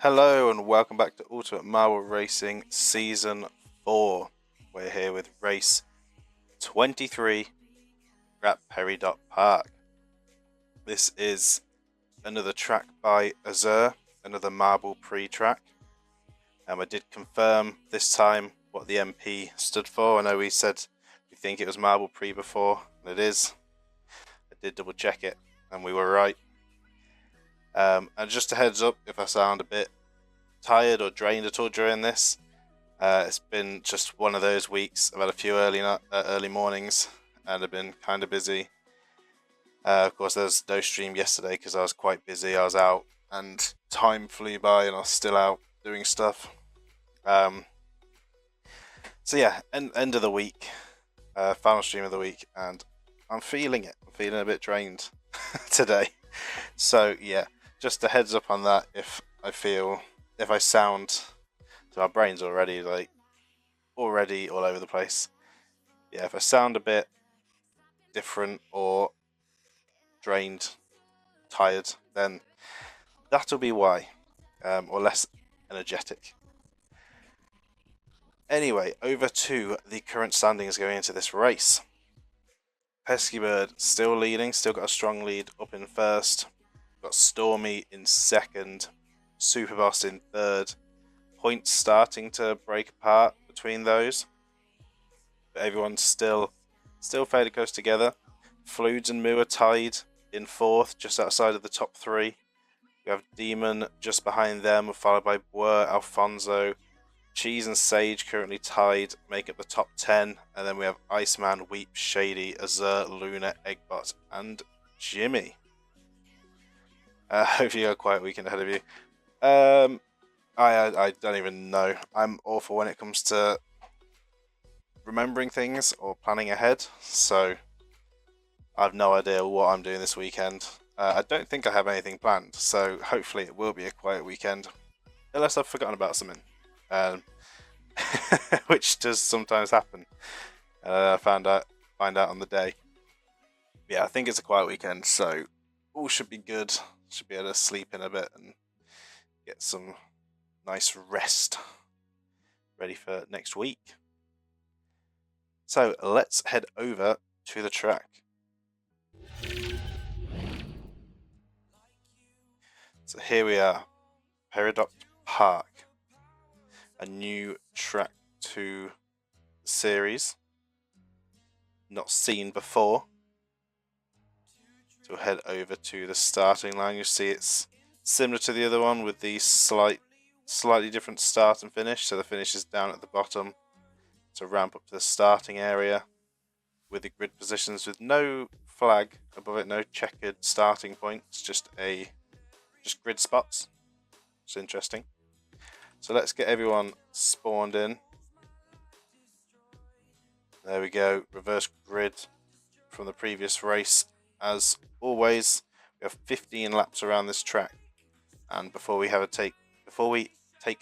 Hello and welcome back to Ultimate Marble Racing Season 4. We're here with race 23 at Peridot Park. This is another track by Azure, another Marble pre-track. I did confirm this time what the MP stood for. I know we said we think it was Marble pre before, and it is. I did double check it and we were right. And just a heads up, if I sound a bit tired or drained at all during this, it's been just one of those weeks. I've had a few early mornings and I've been kind of busy. Of course, there's no stream yesterday because I was quite busy. I was out and time flew by and I was still out doing stuff. So yeah, end of the week, final stream of the week, and I'm feeling it. I'm feeling a bit drained today. So yeah, just a heads up on that. If I sound, so my brain's already all over the place. Yeah, if I sound a bit different or drained, tired, then that'll be why, or less energetic. Anyway, over to the current standings going into this race. Pesky Bird still leading, still got a strong lead up in first. Got Stormy in second, Superboss in third. Points starting to break apart between those, but everyone's still fairly close together. Fludes and Moo are tied in fourth, just outside of the top three. We have Demon just behind them, followed by Boer, Alfonso. Cheese and Sage currently tied, make up the top 10, and then we have Iceman, Weep, Shady, Azure, Luna, Eggbot, and Jimmy. Hope you got a quiet weekend ahead of you. I don't even know. I'm awful when it comes to remembering things or planning ahead, so I have no idea what I'm doing this weekend. I don't think I have anything planned, so hopefully it will be a quiet weekend, unless I've forgotten about something, which does sometimes happen. I find out on the day. Yeah, I think it's a quiet weekend, so all should be good. Should be able to sleep in a bit and get some nice rest ready for next week. So let's head over to the track. So here we are, Peridot Park, a new track to the series, not seen before. So we'll head over to the starting line. You'll see it's similar to the other one with the slightly different start and finish. So the finish is down at the bottom to ramp up to the starting area with the grid positions with no flag above it, no checkered starting points, just grid spots. It's interesting. So let's get everyone spawned in. There we go, reverse grid from the previous race. As always, we have 15 laps around this track, and before we take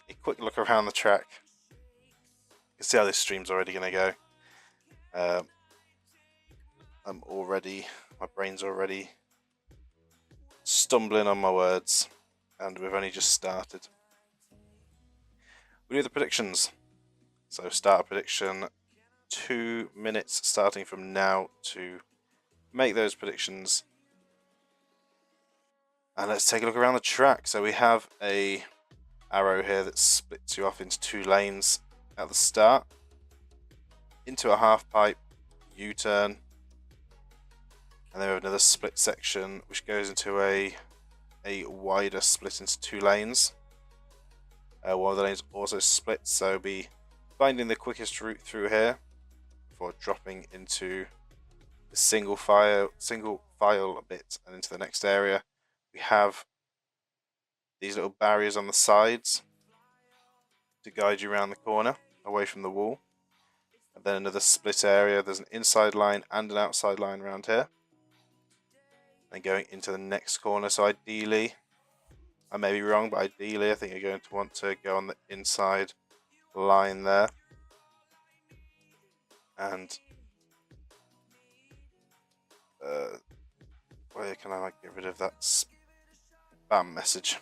a quick look around the track, you can see how this stream's already going to go. My brain's already stumbling on my words, and we've only just started. We do the predictions. So start a prediction 2 minutes starting from now to make those predictions. And let's take a look around the track. So we have a arrow here that splits you off into 2 lanes at the start, into a half pipe, U-turn, and then we have another split section which goes into a wider split into 2 lanes. One of the lanes also splits, so we'll be finding the quickest route through here before dropping into the single file bit and into the next area. We have these little barriers on the sides to guide you around the corner away from the wall, and then another split area. There's an inside line and an outside line around here, and going into the next corner. So ideally, I may be wrong, but ideally I think you're going to want to go on the inside line there, and where can I get rid of that spam message?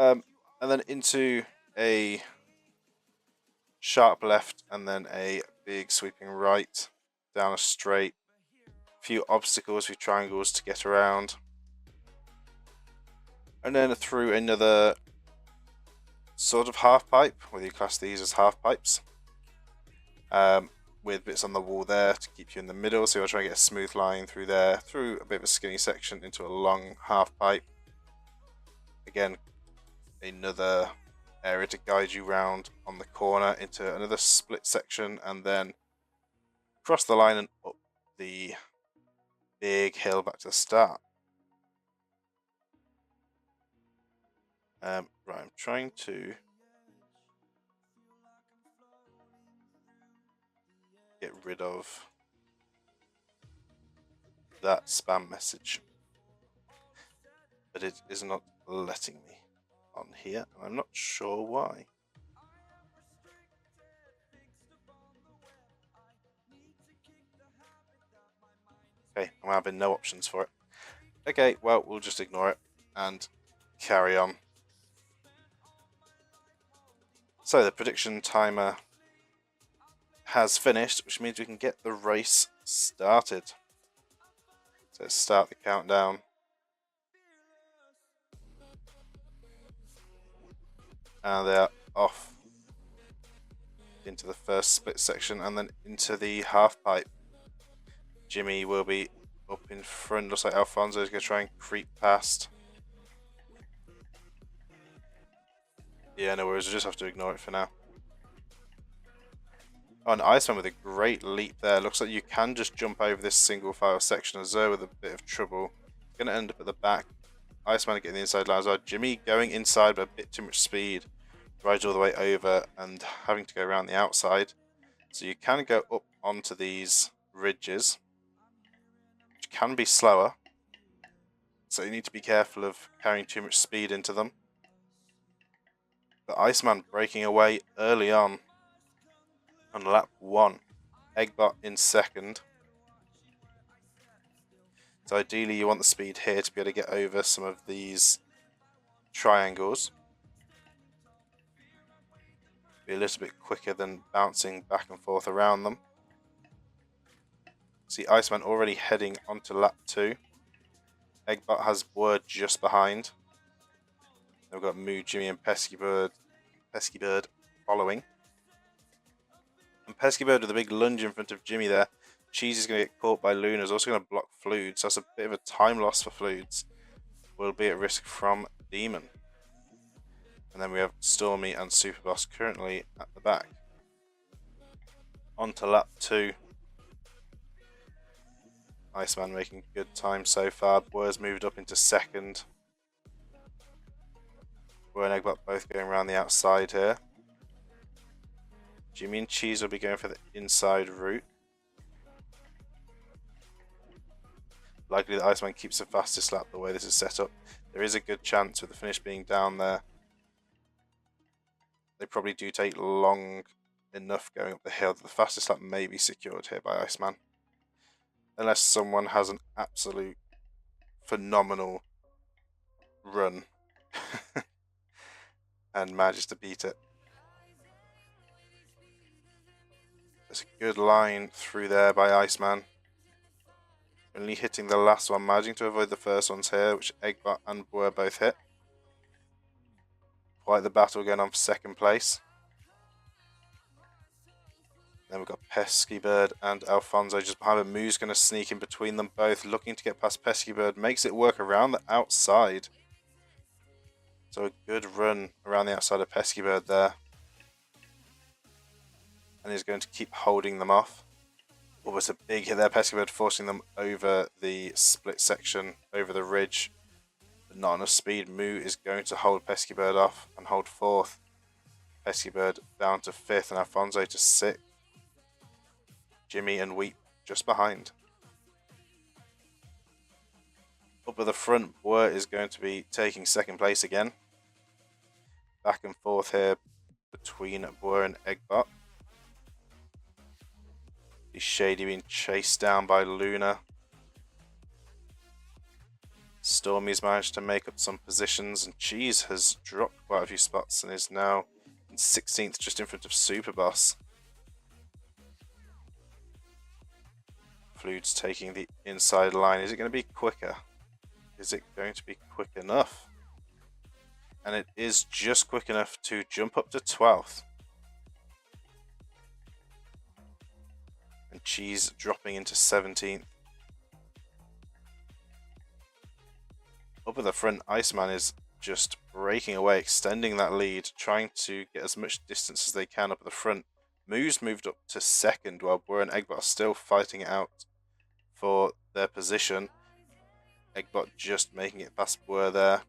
And then into a sharp left, and then a big sweeping right, down a straight. Few obstacles, few triangles to get around. And then through another sort of half pipe, whether you class these as half pipes. With bits on the wall there to keep you in the middle, so you'll try and get a smooth line through there, through a bit of a skinny section into a long half pipe. Again, another area to guide you round on the corner into another split section, and then cross the line and up the big hill back to the start. Right, I'm trying to get rid of that spam message, but it is not letting me on here, and I'm not sure why. Okay, I'm having no options for it. Okay, well, we'll just ignore it and carry on. So the prediction timer has finished, which means we can get the race started. So let's start the countdown. And they are off into the first split section and then into the half pipe. Jimmy will be up in front. Looks like Alfonso is going to try and creep past. Yeah, no worries. We'll just have to ignore it for now. Oh, and Iceman with a great leap there. Looks like you can just jump over this single file section as though with a bit of trouble. Going to end up at the back. Iceman getting the inside line as well. Jimmy going inside with a bit too much speed. Rides all the way over and having to go around the outside. So you can go up onto these ridges, which can be slower. So you need to be careful of carrying too much speed into them. But Iceman breaking away early on lap 1. Eggbot in second. So ideally you want the speed here to be able to get over some of these triangles. Be a little bit quicker than bouncing back and forth around them. See Iceman already heading onto lap 2. Eggbot has Word just behind. Then we've got Moo, Jimmy and Pesky Bird following. And Pesky Bird with a big lunge in front of Jimmy there. Cheese is going to get caught by Luna's, also going to block Fludes, so that's a bit of a time loss for Fludes. Will be at risk from Demon. And then we have Stormy and Superboss currently at the back. On to lap 2. Iceman making good time so far. Boer's moved up into second. Boer and Eggbot both going around the outside here. Jimmy and Cheese will be going for the inside route. Likely that Iceman keeps the fastest lap the way this is set up. There is a good chance with the finish being down there. They probably do take long enough going up the hill that the fastest lap may be secured here by Iceman. Unless someone has an absolute phenomenal run and manages to beat it. There's a good line through there by Iceman. Only hitting the last one, managing to avoid the first ones here, which Eggbot and Boer both hit. Quite the battle going on for second place. Then we've got Pesky Bird and Alfonso just behind him. Moo's going to sneak in between them both, looking to get past Pesky Bird. Makes it work around the outside. So a good run around the outside of Pesky Bird there. And he's going to keep holding them off. Oh, it's a big hit there. Pesky Bird forcing them over the split section, over the ridge. But not enough speed. Moo is going to hold Pesky Bird off and hold 4th. Pesky Bird down to 5th and Alfonso to 6th. Jimmy and Weep just behind. Up at the front, Boer is going to be taking second place again. Back and forth here between Boer and Eggbot. Shady being chased down by Luna. Stormy's managed to make up some positions, and Cheese has dropped quite a few spots and is now in 16th, just in front of Superboss. Flude's taking the inside line. Is it going to be quicker? Is it going to be quick enough? And it is just quick enough to jump up to 12th. And Cheese dropping into 17th. Up at the front, Iceman is just breaking away, extending that lead, trying to get as much distance as they can up at the front. Moo's moved up to 2nd, while Boer and Eggbot are still fighting it out for their position. Eggbot just making it past Boer there.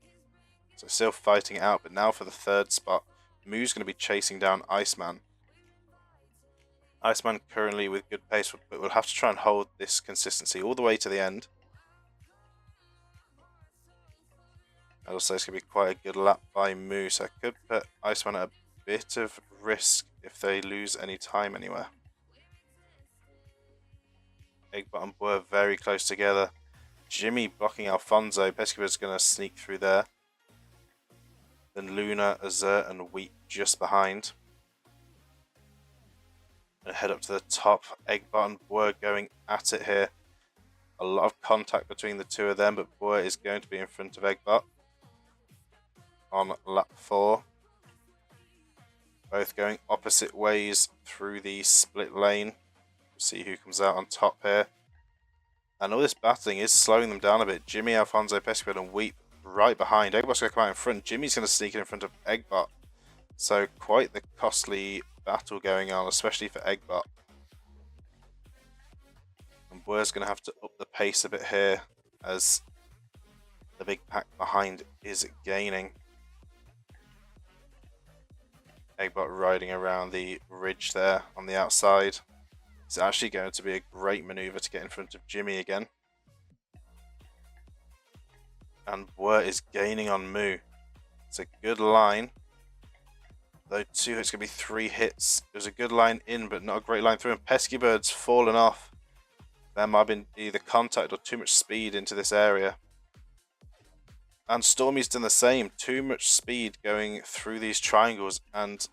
So still fighting it out, but now for the 3rd spot, Moo's going to be chasing down Iceman. Iceman currently with good pace, but we'll have to try and hold this consistency all the way to the end. I will say it's going to be quite a good lap by Moo, so I could put Iceman at a bit of risk if they lose any time anywhere. Eggbot and Boer very close together. Jimmy blocking Alfonso. Peskybird's going to sneak through there. Then Luna, Azur, and Wheat just behind. And head up to the top. Eggbot and Boer going at it here. A lot of contact between the two of them, but Boer is going to be in front of Eggbot on lap 4. Both going opposite ways through the split lane. We'll see who comes out on top here. And all this battling is slowing them down a bit. Jimmy, Alfonso, Pescabird, and Wheat right behind. Eggbot's going to come out in front. Jimmy's going to sneak in front of Eggbot. So quite the costly battle going on, especially for Eggbot. And Boer's going to have to up the pace a bit here as the big pack behind is gaining. Eggbot riding around the ridge there on the outside. It's actually going to be a great maneuver to get in front of Jimmy again. And Boer is gaining on Moo. It's a good line. Though 2 hits, going to be 3 hits. It was a good line in, but not a great line through. And Peskybird's fallen off. There might have been either contact or too much speed into this area. And Stormy's done the same. Too much speed going through these triangles, and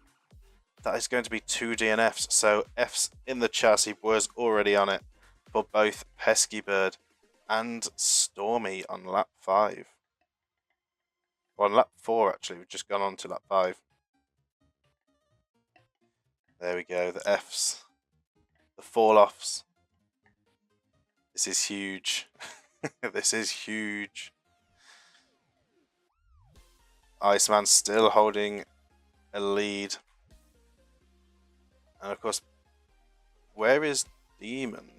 that is going to be 2 DNFs. So F's in the chassis. Boer's already on it for both Peskybird and Stormy on lap 5. Well, on lap 4 actually. We've just gone on to lap 5. There we go. The F's. The fall-offs. This is huge. This is huge. Iceman still holding a lead. And of course, where is Demon?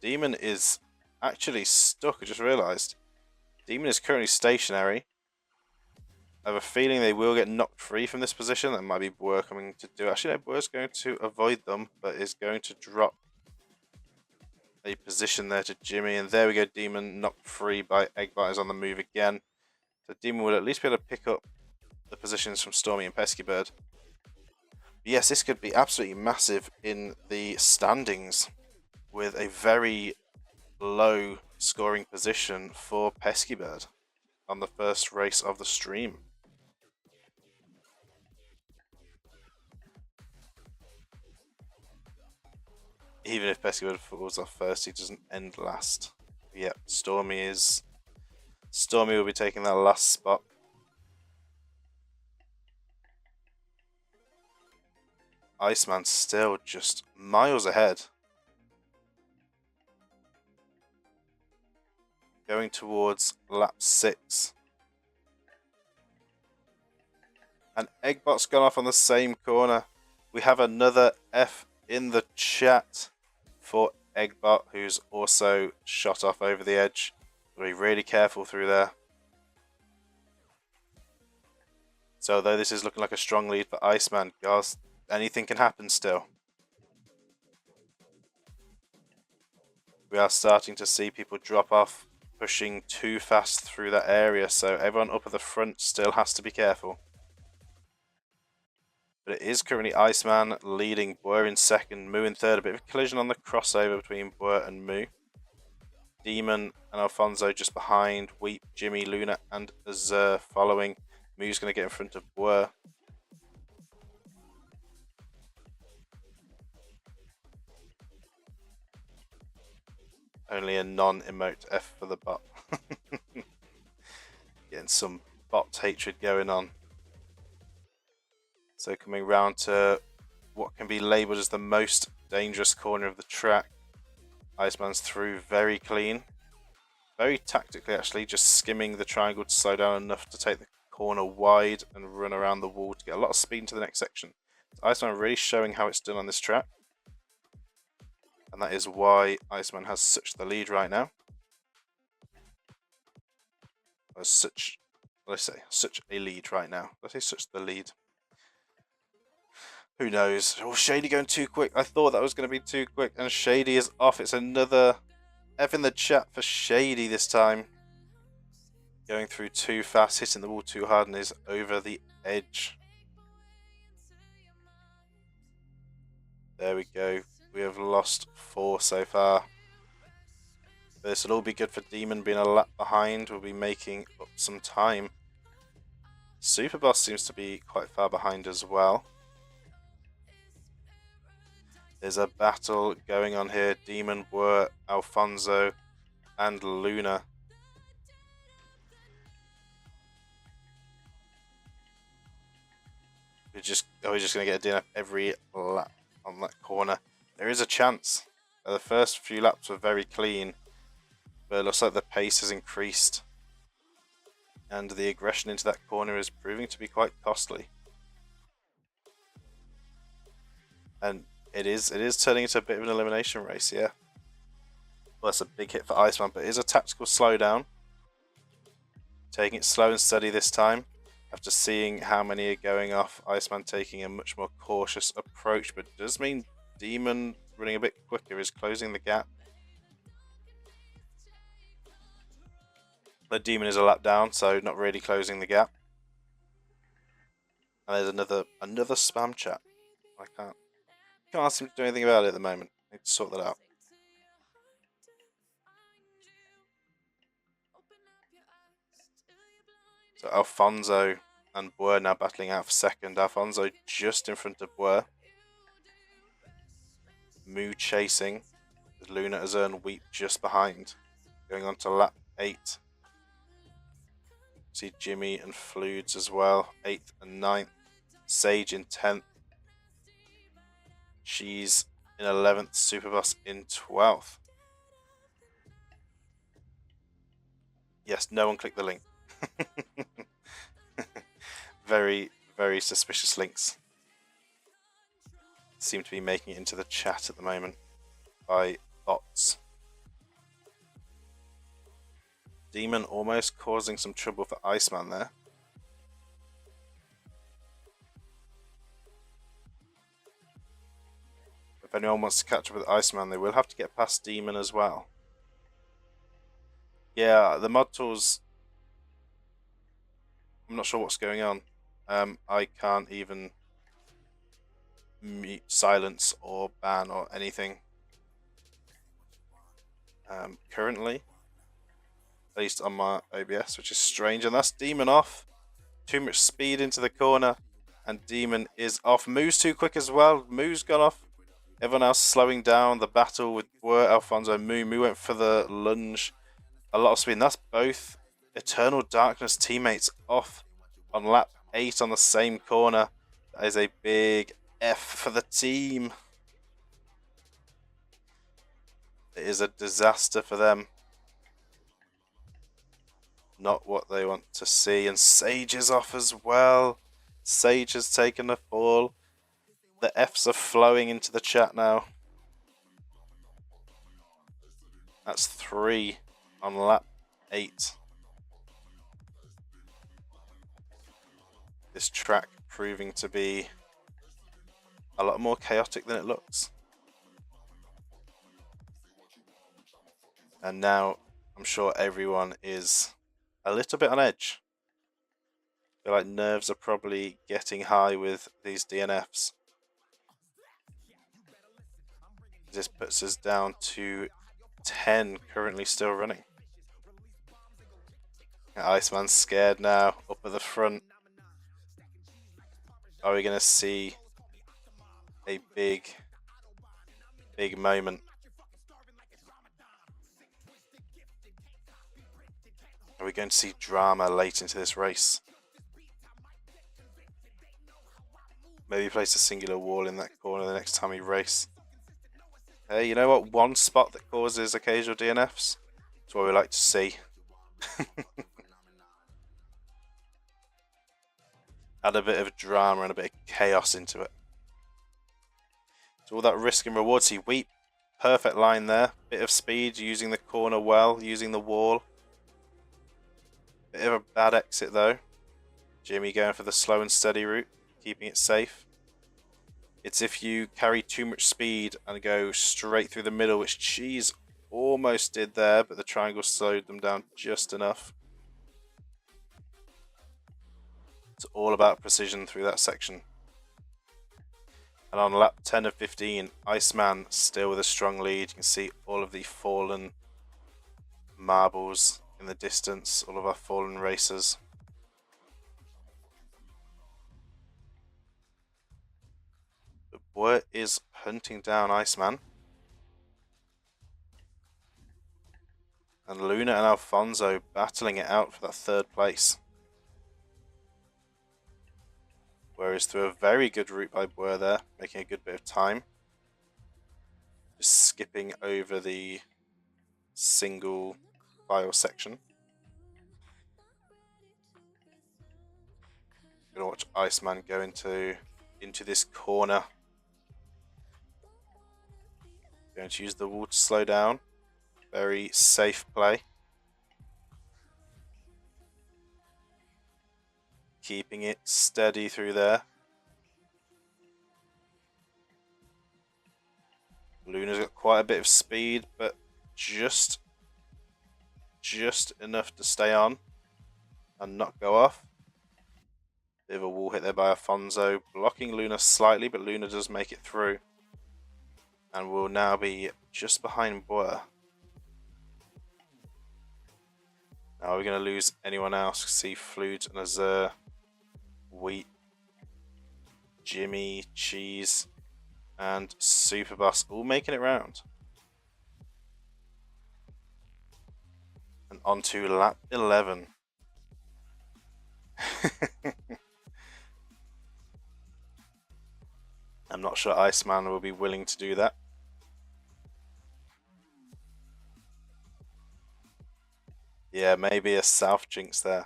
Demon is actually stuck. I just realised. Demon is currently stationary. I have a feeling they will get knocked free from this position. That might be Boer coming to do. Actually, no, Boer's going to avoid them, but is going to drop a position there to Jimmy. And there we go. Demon knocked free by Eggbot is on the move again. So Demon will at least be able to pick up the positions from Stormy and Peskybird. Yes, this could be absolutely massive in the standings with a very low scoring position for Peskybird on the first race of the stream. Even if Peskybird falls off first, he doesn't end last. Yep, Stormy will be taking that last spot. Iceman still just miles ahead. Going towards lap 6. And Eggbot's gone off on the same corner. We have another F in the chat for Eggbot, who's also shot off over the edge. Be really careful through there. So though this is looking like a strong lead for Iceman, guys, anything can happen still. We are starting to see people drop off, pushing too fast through that area, so everyone up at the front still has to be careful. But it is currently Iceman leading, Boer in second, Moo in third. A bit of a collision on the crossover between Boer and Moo. Demon and Alfonso just behind. Weep, Jimmy, Luna, and Azur following. Moo's going to get in front of Bwer. Only a non-emote F for the bot. Getting some bot hatred going on. So coming round to what can be labelled as the most dangerous corner of the track. Iceman's through very clean. Very tactically actually, just skimming the triangle to slow down enough to take the corner wide and run around the wall to get a lot of speed into the next section. So Iceman really showing how it's done on this track. And that is why Iceman has such the lead right now. Or such, let's say, such a lead right now. Let's say such the lead. Who knows? Oh, Shady going too quick. I thought that was going to be too quick. And Shady is off. It's another F in the chat for Shady this time. Going through too fast, hitting the wall too hard, and is over the edge. There we go. We have lost 4 so far. This will all be good for Demon being a lap behind. We'll be making up some time. Superboss seems to be quite far behind as well. There's a battle going on here. Demon, Bwer, Alfonso, and Luna. We're just going to get a DNF every lap on that corner. There is a chance. The first few laps were very clean, but it looks like the pace has increased. And the aggression into that corner is proving to be quite costly. And it is turning into a bit of an elimination race, yeah. Well, that's a big hit for Iceman, but it is a tactical slowdown. Taking it slow and steady this time. After seeing how many are going off, Iceman taking a much more cautious approach, but it does mean Demon running a bit quicker is closing the gap. The Demon is a lap down, so not really closing the gap. And there's another spam chat. I can't ask him to do anything about it at the moment. I need to sort that out. So Alfonso and Bwer now battling out for second. Alfonso just in front of Bwer. Moo chasing. With Luna, Azur, and Weep just behind. Going on to lap 8. See Jimmy and Fludes as well. 8th and 9th. Sage in 10th. She's in 11th. Superboss in 12th. Yes, no one clicked the link. Very, very suspicious links seem to be making it into the chat at the moment by bots. Demon almost causing some trouble for Iceman there. If anyone wants to catch up with Iceman, they will have to get past Demon as well. Yeah, the mod tools, I'm not sure what's going on. I can't even mute, silence, or ban or anything currently, at least on my OBS, which is strange. And that's Demon off. Too much speed into the corner, and Demon is off. Moo's too quick as well. Moo's gone off. Everyone else slowing down the battle with Bwer, Alfonso, Moo. Moo went for the lunge. A lot of speed. And that's both Eternal Darkness teammates off on lap 8 on the same corner. That is a big F for the team. It is a disaster for them. Not what they want to see. And Sage is off as well. Sage has taken a fall. The Fs are flowing into the chat now. That's 3 on lap 8. This track proving to be a lot more chaotic than it looks. And now I'm sure everyone is a little bit on edge. I feel like nerves are probably getting high with these DNFs. This puts us down to 10 currently still running. Iceman's scared now, up at the front. Are we going to see a big moment? Are we going to see drama late into this race? Maybe place a singular wall in that corner the next time we race. Hey, you know what? One spot that causes occasional DNFs? That's what we like to see. Add a bit of drama and a bit of chaos into it. So all that risk and reward. See, Weep, perfect line there. Bit of speed, using the corner well, using the wall. Bit of a bad exit though. Jimmy going for the slow and steady route, keeping it safe. It's if you carry too much speed and go straight through the middle, which Cheese almost did there, but the triangle slowed them down just enough. It's all about precision through that section. And on lap 10 of 15, Iceman still with a strong lead. You can see all of the fallen marbles in the distance, all of our fallen racers. But Bwer is hunting down Iceman. And Luna and Alfonso battling it out for that third place. Whereas through a very good route by Bwer there, making a good bit of time. Just skipping over the single file section. Gonna watch Iceman go into this corner. Going to use the wall to slow down. Very safe play. Keeping it steady through there. Luna's got quite a bit of speed, but just enough to stay on and not go off. Bit of a wall hit there by Alfonso, blocking Luna slightly, but Luna does make it through. And will now be just behind Bwer. Now we're going to lose anyone else. See Flute and Azur, Wheat, Jimmy, Cheese, and Superbus all making it round. And on to lap 11. I'm not sure Iceman will be willing to do that. Yeah, maybe a South Jinx there.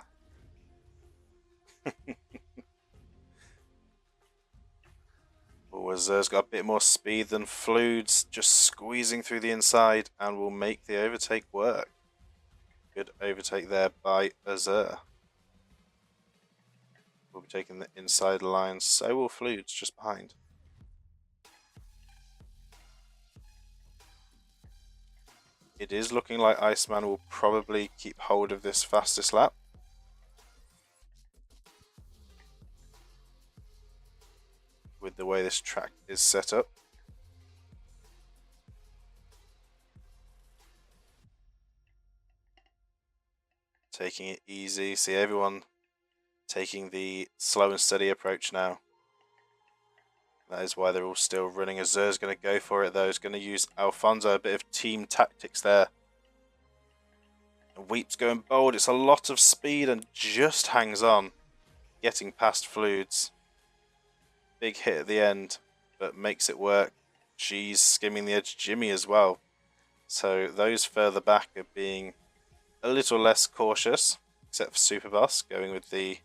Azur's got a bit more speed than Fludes, just squeezing through the inside and will make the overtake work. Good overtake there by Azur. We'll be taking the inside line, so will Fludes just behind. It is looking like Iceman will probably keep hold of this fastest lap. With the way this track is set up. Taking it easy. See everyone taking the slow and steady approach now. That is why they're all still running. Azur's going to go for it though. He's going to use Alfonso, a bit of team tactics there. And Weep's going bold. It's a lot of speed and just hangs on. Getting past Fludes. Big hit at the end, but makes it work. She's skimming the edge. Jimmy as well. So those further back are being a little less cautious, except for Superbus, going with the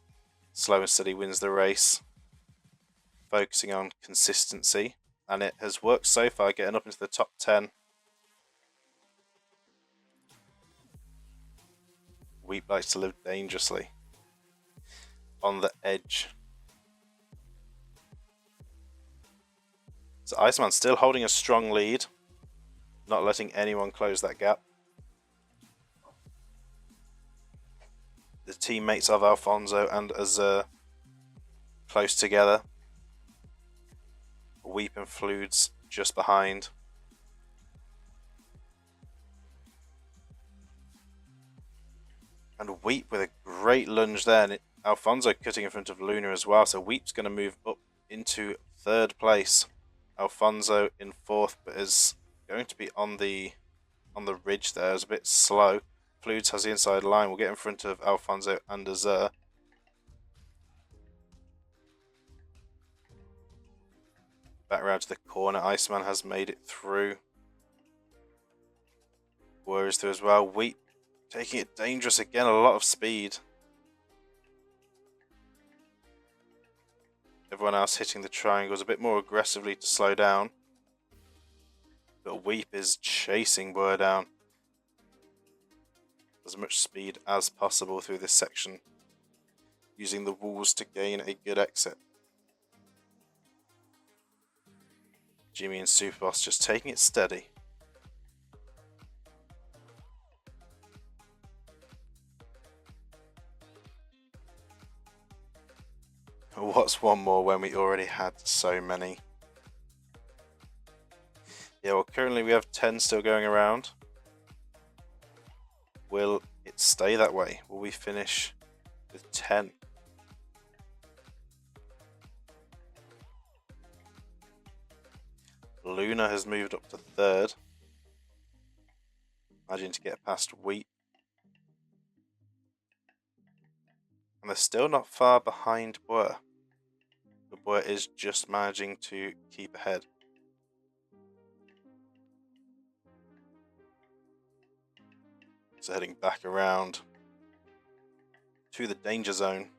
slow and steady wins the race. Focusing on consistency, and it has worked so far, getting up into the top 10. Weep likes to live dangerously. On the edge. So Iceman still holding a strong lead, not letting anyone close that gap. The teammates of Alfonso and Azur close together. Weep and Fludes just behind. And Weep with a great lunge there. And Alfonso cutting in front of Luna as well. So Weep's going to move up into 3rd place. Alfonso in 4th, but is going to be on the ridge there. It's a bit slow. Fluids has the inside line. We'll get in front of Alfonso and Azur. Back around to the corner. Iceman has made it through. War is through as well. Weep taking it dangerous again. A lot of speed. Everyone else hitting the triangles a bit more aggressively to slow down. But Weep is chasing Boer down. As much speed as possible through this section. Using the walls to gain a good exit. Jimmy and Superboss just taking it steady. What's one more when we already had so many? Yeah, well, currently we have 10 still going around. Will it stay that way? Will we finish with 10? Luna has moved up to 3rd. Imagine to get past Weep. And they're still not far behind Boer. But Boer is just managing to keep ahead. So heading back around to the danger zone.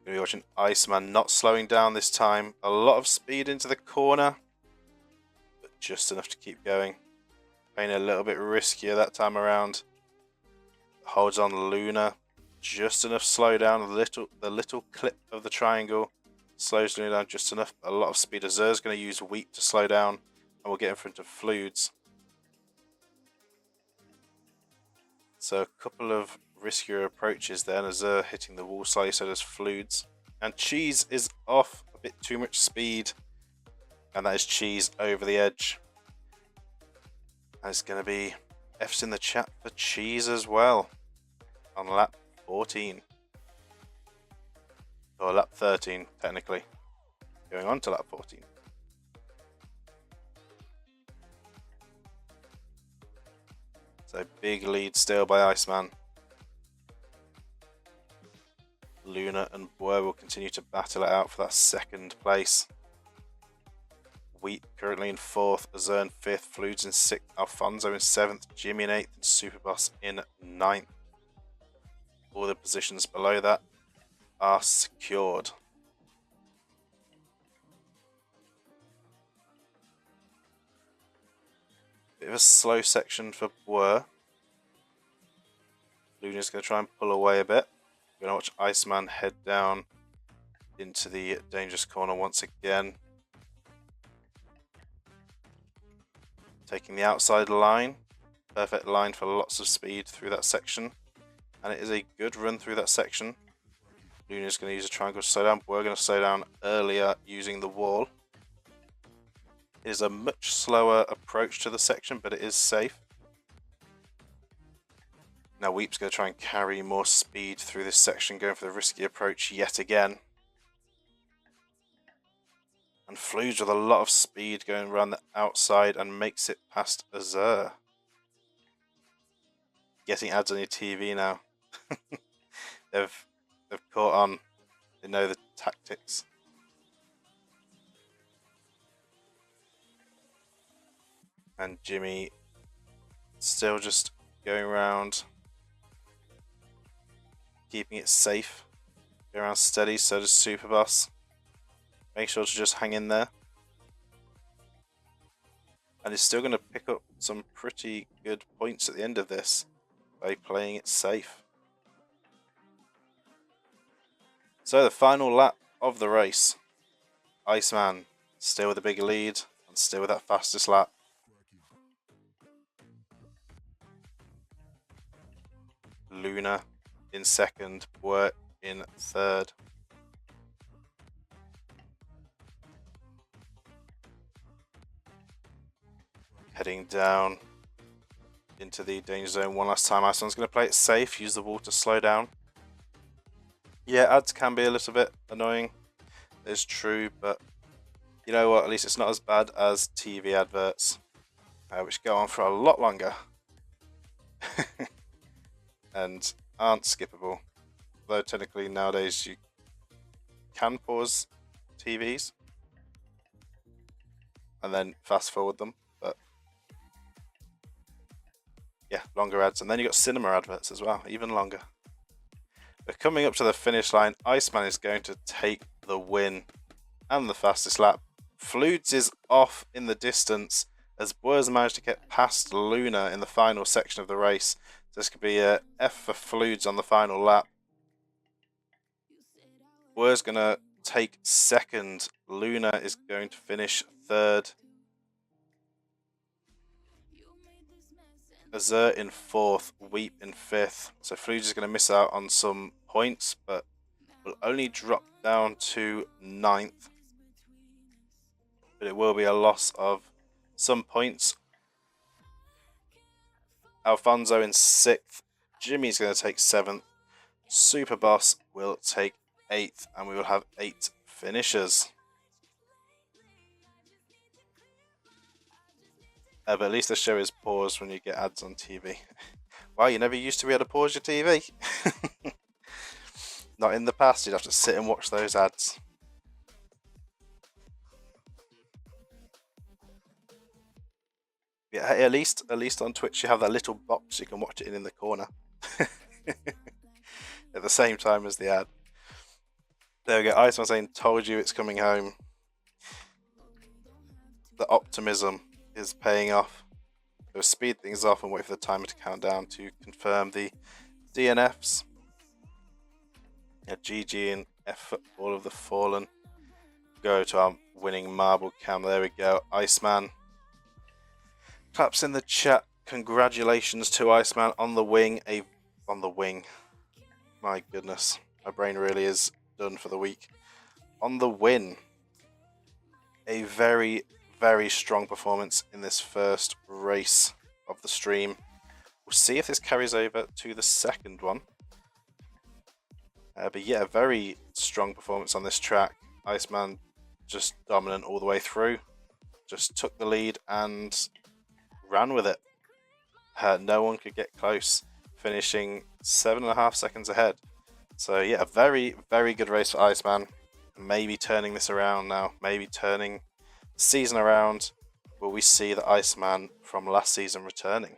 Going to be watching Iceman not slowing down this time. A lot of speed into the corner, but just enough to keep going. Playing a little bit riskier that time around. Holds on Luna. Just enough slow down. The little clip of the triangle slows Luna down just enough. A lot of speed. Azur's going to use Weep to slow down, and we'll get in front of Fluids. So a couple of riskier approaches there. Azur hitting the wall slightly, so does Fluids. And Cheese is off. A bit too much speed. And that is Cheese over the edge. And it's going to be F's in the chat for Cheese as well. On lap 14. Or lap 13, technically. Going on to lap 14. So big lead still by Iceman. Luna and Boer will continue to battle it out for that 2nd place. Weep currently in 4th, Azur in 5th, Fluids in 6th, Alfonso in 7th, Jimmy in 8th, and Superboss in 9th. All the positions below that are secured. Bit of a slow section for Boer. Luna's going to try and pull away a bit. We're going to watch Iceman head down into the dangerous corner once again. Taking the outside line. Perfect line for lots of speed through that section. And it is a good run through that section. Luna's going to use a triangle to slow down. We're going to slow down earlier using the wall. It is a much slower approach to the section, but it is safe. Now Weep's going to try and carry more speed through this section, going for the risky approach yet again. And Fluids with a lot of speed going around the outside and makes it past Azur. Getting ads on your TV now. They've caught on. They know the tactics. And Jimmy still just going around, keeping it safe. Go around steady, so does Superboss. Make sure to just hang in there. And he's still going to pick up some pretty good points at the end of this by playing it safe. So the final lap of the race. Iceman still with a big lead and still with that fastest lap. Luna in 2nd, Boer in 3rd. Heading down into the danger zone one last time. Iceman's going to play it safe, use the wall to slow down. Yeah, ads can be a little bit annoying, it's true, but you know what, at least it's not as bad as TV adverts, which go on for a lot longer and aren't skippable. Though technically nowadays you can pause TVs and then fast forward them, but yeah, longer ads. And then you got cinema adverts as well, even longer. But coming up to the finish line, Iceman is going to take the win and the fastest lap. Fludes is off in the distance as Boers managed to get past Luna in the final section of the race. So this could be a F for Fludes on the final lap. Boers going to take second. Luna is going to finish third. Azur in fourth, Weep in fifth. So Fludes is going to miss out on some points, but will only drop down to ninth. But it will be a loss of some points. Alfonso in sixth. Jimmy's going to take seventh. Superboss will take eighth, and we will have 8 finishers. But at least the show is paused when you get ads on TV. Wow, you never used to be able to pause your TV. Not in the past, you'd have to sit and watch those ads. Yeah, at least on Twitch you have that little box you can watch it in the corner. At the same time as the ad. There we go, Iceman saying, told you it's coming home. The optimism is paying off. We'll speed things off and wait for the timer to count down to confirm the DNFs. Yeah, GG and F for all of the fallen. Go to our winning marble cam. There we go. Iceman. Claps in the chat. Congratulations to Iceman on the wing. On the wing. My goodness. My brain really is done for the week. On the win. A very, very strong performance in this first race of the stream. We'll see if this carries over to the second one. But yeah, a very strong performance on this track. Iceman just dominant all the way through. Just took the lead and ran with it. No one could get close, finishing 7.5 seconds ahead. So yeah, a very, very good race for Iceman. Maybe turning this around now. Maybe turning the season around. Will we see the Iceman from last season returning?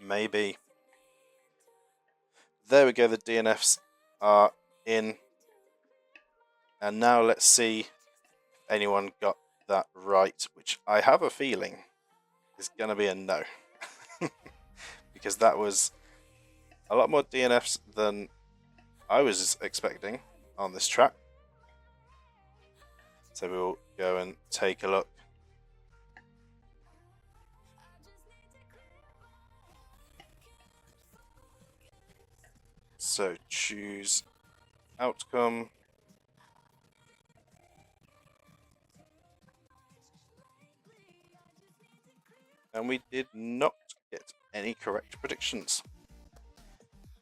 Maybe. There we go, the DNFs are in. And now let's see if anyone got that right, which I have a feeling is going to be a no. Because that was a lot more DNFs than I was expecting on this track. So we'll go and take a look. So choose outcome. And we did not get any correct predictions.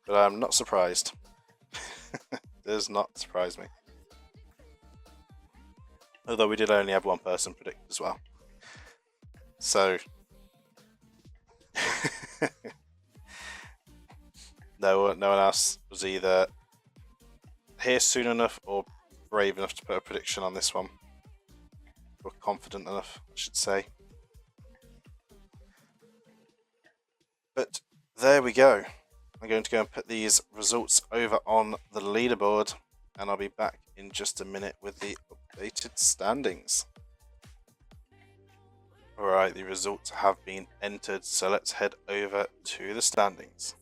But I'm not surprised. Does not surprise me. Although we did only have one person predict as well. So no one else was either here soon enough or brave enough to put a prediction on this one. Or confident enough, I should say. But there we go. I'm going to go and put these results over on the leaderboard, and I'll be back in just a minute with the updated standings. Alright, the results have been entered, so let's head over to the standings.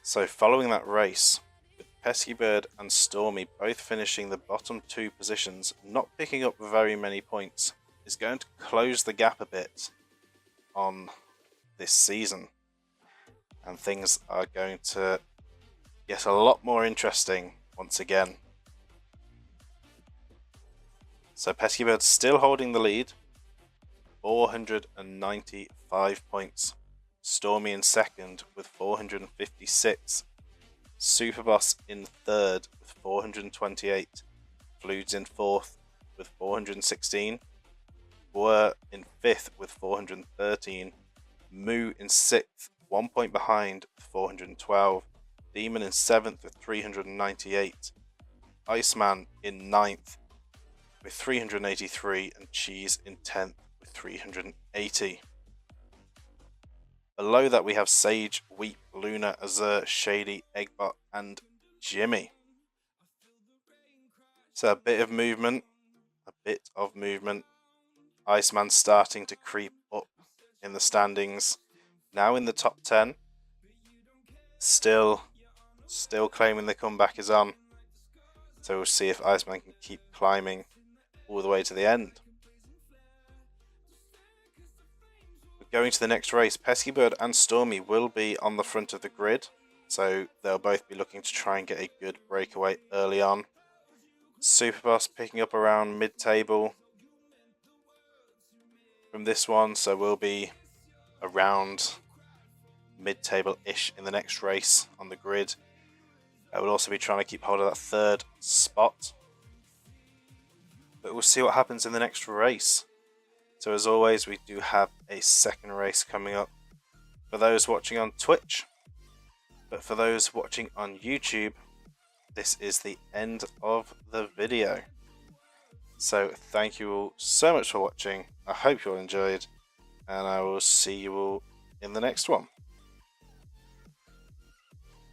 So following that race, with Pesky Bird and Stormy both finishing the bottom 2 positions, not picking up very many points, is going to close the gap a bit on this season. And things are going to get a lot more interesting once again. So Pesky Bird still holding the lead, 495 points. Stormy in second with 456. Superboss in third with 428. Fludes in fourth with 416. Were in fifth with 413. Moo in sixth, 1 point behind with 412. Demon in seventh with 398. Iceman in ninth with 383, and Cheese in 10th with 380. Below that we have Sage, Weep, Luna, Azur, Shady, Eggbot, and Jimmy. So a bit of movement. Iceman starting to creep up in the standings. Now in the top 10. Still claiming the comeback is on. So we'll see if Iceman can keep climbing all the way to the end. Going to the next race, Pesky Bird and Stormy will be on the front of the grid. So they'll both be looking to try and get a good breakaway early on. Superboss picking up around mid-table from this one, so we'll be around mid-table-ish in the next race on the grid. I will also be trying to keep hold of that third spot. But we'll see what happens in the next race. So as always, we do have a second race coming up for those watching on Twitch. But for those watching on YouTube, this is the end of the video. So thank you all so much for watching. I hope you all enjoyed, and I will see you all in the next one.